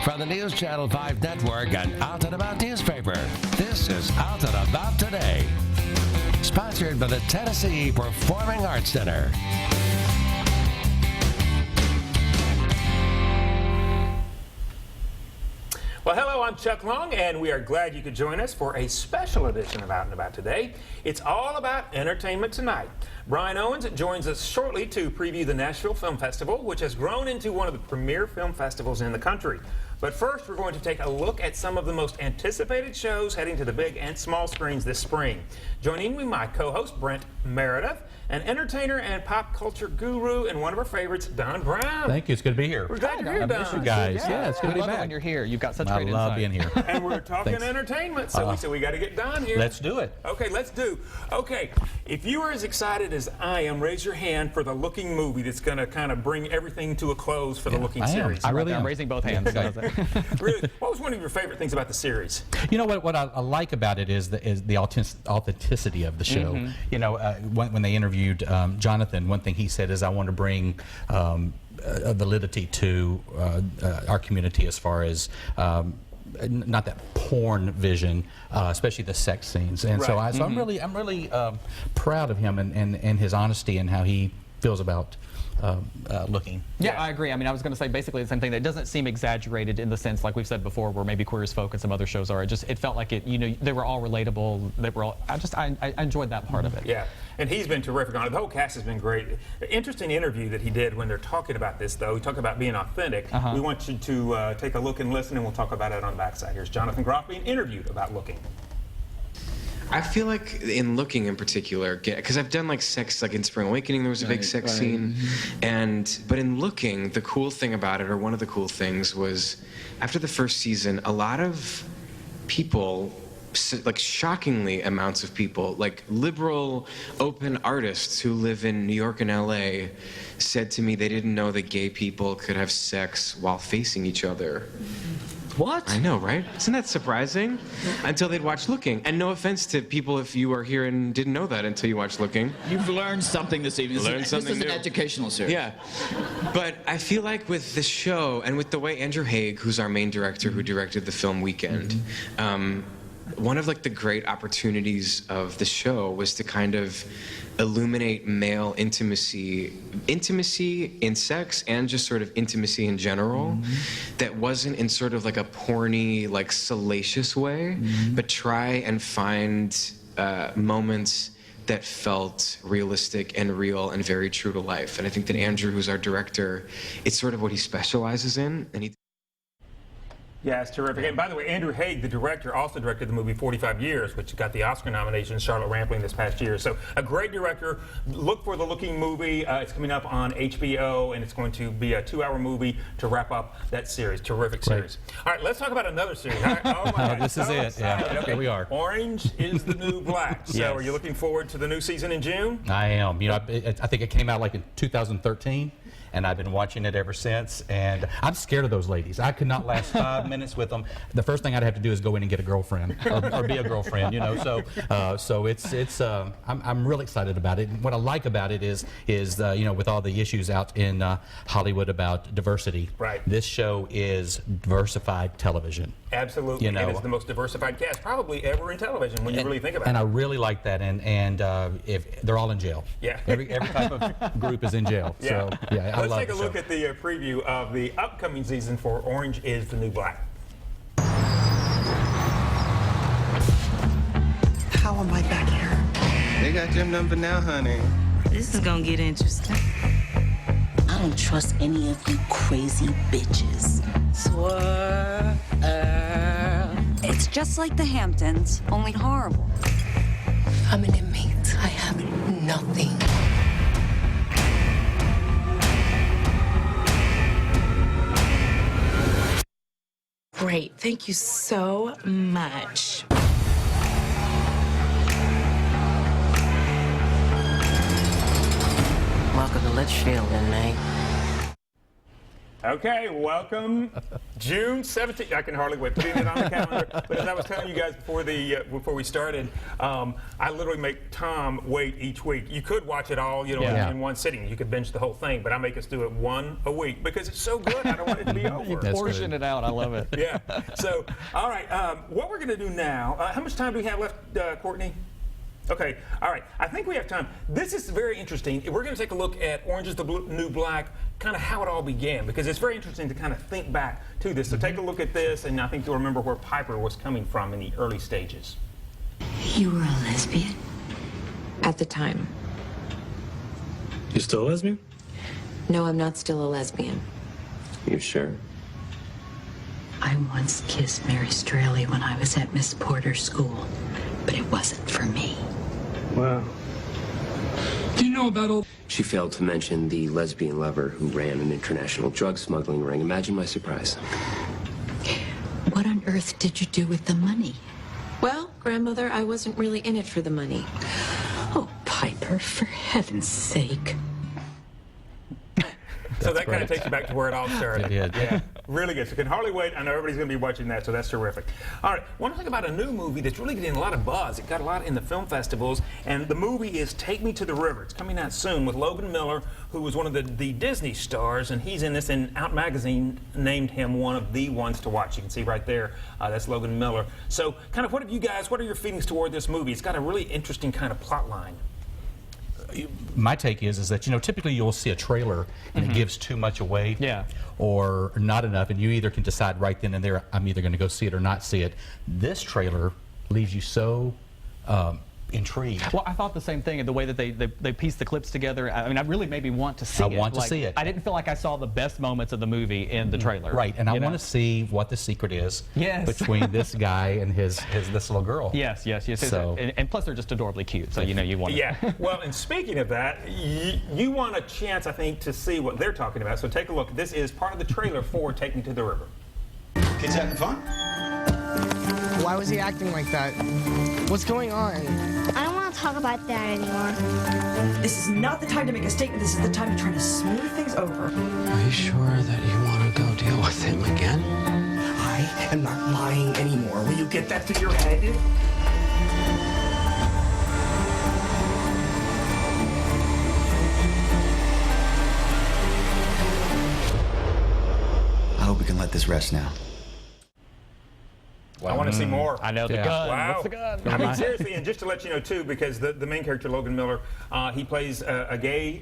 from the News Channel 5 Network and Out and About newspaper. This is Out and About Today, sponsored by the Tennessee Performing Arts Center. Well, hello, I'm Chuck Long, and we are glad you could join us for a special edition of Out and About Today. It's all about entertainment tonight. Brian Owens joins us shortly to preview the Nashville Film Festival, which has grown into one of the premier film festivals in the country. But first, we're going to take a look at some of the most anticipated shows heading to the big and small screens this spring. Joining me, my co-host, Brent Meredith, an entertainer and pop culture guru, and one of our favorites, Don Brown. Thank you. It's good to be here. We're glad you're here, Don. I miss you guys. Yeah, it's good to be I love it back. when you're here. You've got such great I insight. love being here. And we're talking entertainment, so we said we got to get Don here. Let's do it. Okay, let's do. Okay, if you are as excited as I am, raise your hand for the Looking movie that's going to kind of bring everything to a close for the Looking I am. series. I really I'm am. raising both hands. Really, what was one of your favorite things about the series? You know what I like about it is the authenticity of the show. Mm-hmm. You know, when they interviewed Jonathan, one thing he said is, I want to bring a validity to our community as far as not that porn vision, especially the sex scenes. And so, Right. so I'm really proud of him and his honesty and how he feels about Looking. Yeah, I agree. I mean, I was going to say basically the same thing. That doesn't seem exaggerated in the sense, like we've said before, where maybe Queer as Folk and some other shows are. It felt like it. You know, they were all relatable. They were all. I enjoyed that part of it. Yeah, and he's been terrific on it. The whole cast has been great. Interesting interview that he did when they're talking about this, though. He talked about being authentic. We want you to take a look and listen, and we'll talk about it on the backside. Here's Jonathan Groff being interviewed about Looking. I feel like in Looking in particular, because I've done like sex, like in Spring Awakening there was a big sex scene, but in Looking, the cool thing about it, or one of the cool things, was after the first season, a lot of people, like shockingly amounts of people, like liberal, open artists who live in New York and LA, said to me they didn't know that gay people could have sex while facing each other. What? I know, right? Isn't that surprising? Until they'd watch Looking. And no offense to people if you are here and didn't know that until you watched Looking. You've learned something this evening. This is an educational series. Yeah. But I feel like with the show and with the way Andrew Haig, who's our main director who directed the film Weekend, one of like the great opportunities of the show was to kind of illuminate male intimacy in sex and just sort of intimacy in general that wasn't in sort of like a porny, like salacious way, but try and find moments that felt realistic and real and very true to life. And I think that Andrew, who's our director, it's sort of what he specializes in, and he. Yeah, it's terrific. And by the way, Andrew Haig, the director, also directed the movie 45 Years, which got the Oscar nomination, Charlotte Rampling, this past year. So a great director. Look for the Looking movie. It's coming up on HBO, and it's going to be a 2-hour movie to wrap up that series. Terrific series. All right, let's talk about another series. All right. Oh my God, This is so it. excited. Yeah, Okay. here we are. Orange is the New Black. So Yes. are you looking forward to the new season in June? I am. You know, I think it came out like in 2013. And I've been watching it ever since, and I'm scared of those ladies. I could not last 5 minutes with them. The first thing I'd have to do is go in and get a girlfriend, or be a girlfriend, you know. So it's I'm really excited about it. And what I like about it is you know, with all the issues out in Hollywood about diversity, Right. This show is diversified television. Absolutely. You know, and it's the most diversified cast probably ever in television when you really think about and it. I really like that. And if they're all in jail, Yeah. every type of group is in jail. So yeah, I Let's love take a the look show. at the preview of the upcoming season for Orange is the New Black. How am I back here? They got your number now, honey. This is gonna get interesting. I don't trust any of you crazy bitches. Swirl. It's just like the Hamptons, only horrible. I'm an inmate. I have nothing. Great. Thank you so much. Welcome to Litchfield, inmate. Okay, welcome June 17th. I can hardly wait putting it on the calendar. But as I was telling you guys before we started, I literally make Tom wait each week. You could watch it all, in one sitting. You could binge the whole thing, but I make us do it one a week because it's so good. I don't want it to be over. You portion it out. I love it. Yeah. So, all right. What we're going to do now? How much time do we have left, Courtney? Okay, all right. I think we have time. This is very interesting. We're going to take a look at Orange is the New Black, kind of how it all began, because it's very interesting to kind of think back to this. So take a look at this, and I think you'll remember where Piper was coming from in the early stages. You were a lesbian? At the time. You still a lesbian? No, I'm not still a lesbian. You sure? I once kissed Mary Straley when I was at Miss Porter's school, but it wasn't for me. Wow. Do you know about all... She failed to mention the lesbian lover who ran an international drug smuggling ring. Imagine my surprise. What on earth did you do with the money? Well, grandmother, I wasn't really in it for the money. Oh, Piper, for heaven's sake. So that kind of takes you back to where it all started. It did. Yeah, really good. So can hardly wait. I know everybody's going to be watching that, so that's terrific. All right, I want to talk about a new movie that's really getting a lot of buzz. It got a lot in the film festivals, and the movie is Take Me to the River. It's coming out soon with Logan Miller, who was one of the Disney stars, and he's in this, and Out Magazine named him one of the ones to watch. You can see right there, that's Logan Miller. So kind of what are your feelings toward this movie? It's got a really interesting kind of plot line. My take is that typically you'll see a trailer and it gives too much away, or not enough, and you either can decide right then and there, I'm either going to go see it or not see it. This trailer leaves you so intrigued. Well, I thought the same thing in the way that they pieced the clips together. I mean, I really made me want to see it. I want to see it. I didn't feel like I saw the best moments of the movie in the trailer. Right, and I want to see what the secret is between this guy and this little girl. Yes. So, and plus, they're just adorably cute, so you want to. Yeah, well, and speaking of that, you want a chance, I think, to see what they're talking about. So take a look. This is part of the trailer for Take Me to the River. Kids having fun? Why was he acting like that? What's going on? I don't want to talk about that anymore. This is not the time to make a statement. This is the time to try to smooth things over. Are you sure that you want to go deal with him again? I am not lying anymore. Will you get that through your head? I hope we can let this rest now. I want to see more. I know the gun. Wow. What's the gun? I mean, seriously, and just to let you know, too, because the main character, Logan Miller, he plays a gay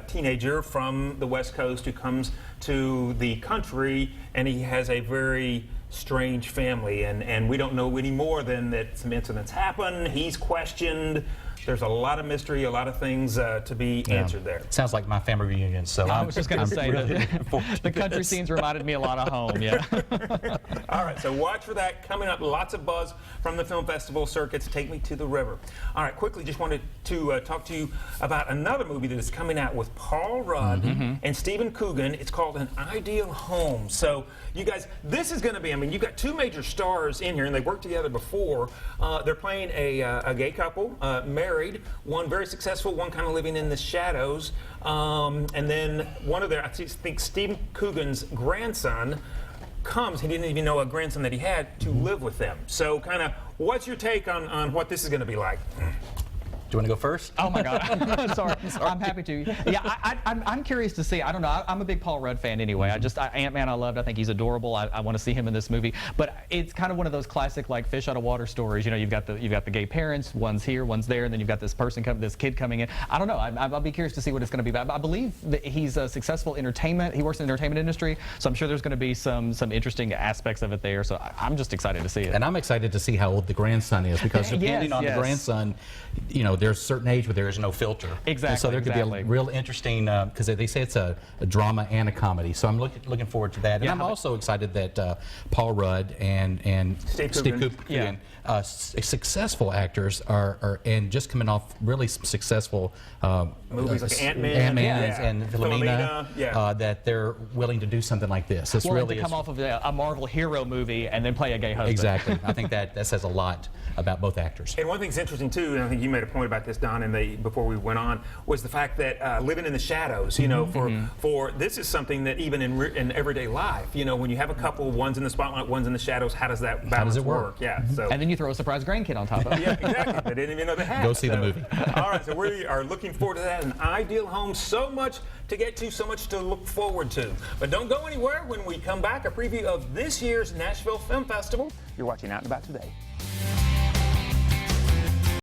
teenager from the West Coast who comes to the country, and he has a very strange family, and we don't know any more than that some incidents happen. He's questioned. There's a lot of mystery, a lot right, things to be answered there. Sounds like my family reunion. So I was just going to say really the country scenes reminded me a lot of home. Yeah. All right, so watch for that coming up. Lots of buzz from the film festival circuits. Take Me to the River. All right, quickly, just wanted to talk to you about another movie that is coming out with Paul Rudd and Stephen Coogan. It's called An Ideal Home. So you guys, this is going to be. I mean, you've got two major stars in here, and they've worked together before. They're playing a gay couple, married. One very successful, one kind of living in the shadows. And then one of their, I think Stephen Coogan's grandson comes, he didn't even know a grandson that he had, to live with them. So kind of, what's your take on what this is going to be like? Do you want to go first? Oh my God! Sorry, I'm happy to. Yeah, I'm curious to see. I don't know. I'm a big Paul Rudd fan anyway. Ant-Man I loved. I think he's adorable. I want to see him in this movie. But it's kind of one of those classic like fish out of water stories. You know, you've got the gay parents. One's here, one's there, and then you've got this kid coming in. I don't know. I'll be curious to see what it's going to be. But I believe that he's a successful entertainment. He works in the entertainment industry, so I'm sure there's going to be some interesting aspects of it there. So I'm just excited to see it. And I'm excited to see how old the grandson is, because depending on the grandson, you know, there's a certain age where there is no filter. Exactly. And so there could be a real interesting, because they say it's a drama and a comedy. So I'm looking forward to that. And I'm also excited that Paul Rudd and Steve Coogan, successful actors, are and just coming off really successful movies like Ant-Man and Philomena, that they're willing to do something like this. It's really to come off of a Marvel hero movie and then play a gay husband. Exactly. I think that says a lot about both actors. And one thing's interesting too, and I think you made a point enjoyed about this, Don, and before we went on, was the fact that living in the shadows. You know, for this is something that even in everyday life, you know, when you have a couple, one's in the spotlight, one's in the shadows, how does that balance work? Yeah. So. And then you throw a surprise grandkid on top of it. Yeah, exactly. They didn't even know they had. Go see the movie. All right, so we are looking forward to that. An Ideal Home. So much to get to, so much to look forward to. But don't go anywhere. When we come back, a preview of this year's Nashville Film Festival. You're watching Out and About Today.